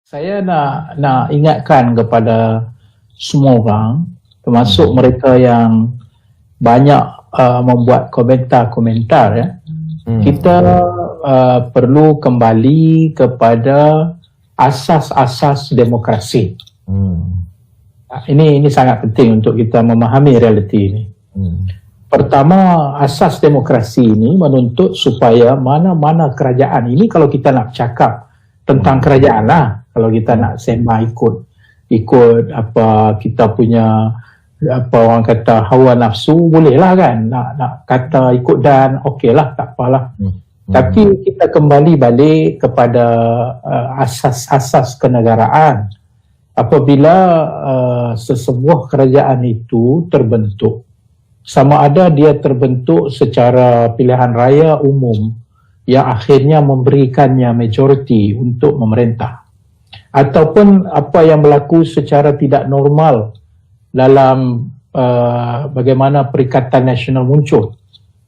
Saya nak ingatkan kepada semua orang, termasuk mereka yang banyak membuat komentar-komentar, ya. Kita perlu kembali kepada asas-asas demokrasi. Ini sangat penting untuk kita memahami realiti ini. Pertama, asas demokrasi ini menuntut supaya mana-mana kerajaan ini, kalau kita nak cakap tentang kerajaan lah, kalau kita nak sembah ikut apa kita punya, apa orang kata, hawa nafsu, boleh lah kan, nak kata ikut dan okey lah, tak apalah. Tapi kita kembali balik kepada asas-asas kenegaraan. Apabila sesebuah kerajaan itu terbentuk, sama ada dia terbentuk secara pilihan raya umum yang akhirnya memberikannya majoriti untuk memerintah, ataupun apa yang berlaku secara tidak normal dalam bagaimana Perikatan Nasional muncul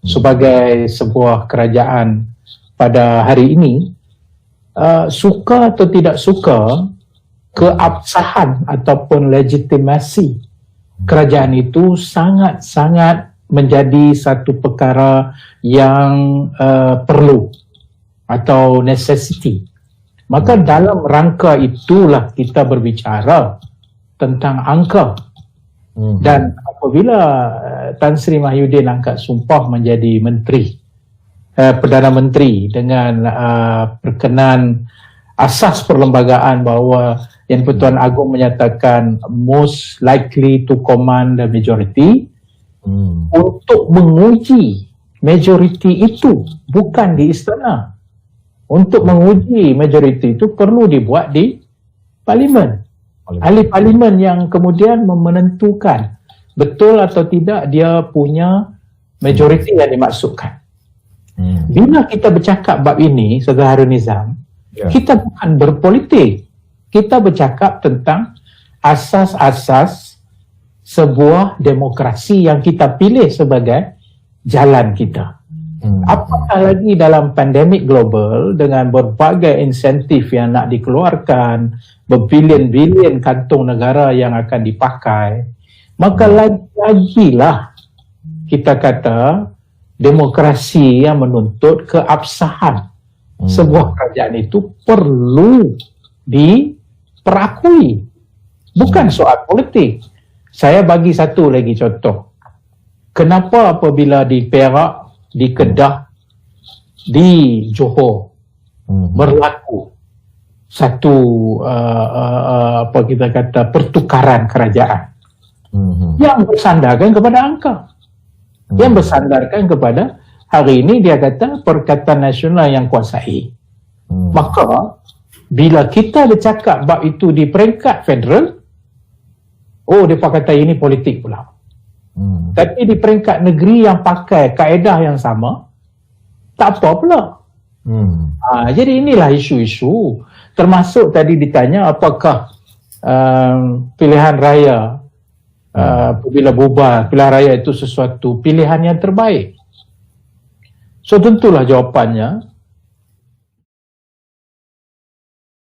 sebagai sebuah kerajaan pada hari ini, suka atau tidak suka, keabsahan ataupun legitimasi kerajaan itu sangat-sangat menjadi satu perkara yang perlu atau necessity. Maka dalam rangka itulah kita berbicara tentang angka. Dan apabila Tan Sri Mahyudin angkat sumpah menjadi menteri, Perdana Menteri, dengan perkenan asas perlembagaan bahawa Yang Pertuan Agong menyatakan most likely to command the majority, untuk menguji majoriti itu bukan di istana. Untuk menguji majoriti itu perlu dibuat di parlimen. Ahli parlimen yang kemudian menentukan betul atau tidak dia punya majoriti yang dimaksudkan. Bila kita bercakap bab ini, Saudara Harun Nizam, kita bukan berpolitik. Kita bercakap tentang asas-asas sebuah demokrasi yang kita pilih sebagai jalan kita. Apatah lagi dalam pandemik global dengan berbagai insentif yang nak dikeluarkan, berbilion-bilion kantung negara yang akan dipakai, maka lagi-lagilah kita kata demokrasi yang menuntut keabsahan sebuah kerajaan itu perlu diperakui. Bukan soal politik. Saya bagi satu lagi contoh. Kenapa apabila di Perak, di Kedah, di Johor berlaku satu apa kita kata pertukaran kerajaan yang bersandarkan kepada angka, yang bersandarkan kepada hari ini dia kata Perikatan Nasional yang kuasai. Maka bila kita bercakap bab itu di peringkat federal, mereka kata ini politik pula. Tapi di peringkat negeri yang pakai kaedah yang sama, tak apa pula. Jadi inilah isu-isu. Termasuk tadi ditanya apakah pilihan raya apabila bubar, pilihan raya itu sesuatu pilihan yang terbaik. So tentulah jawapannya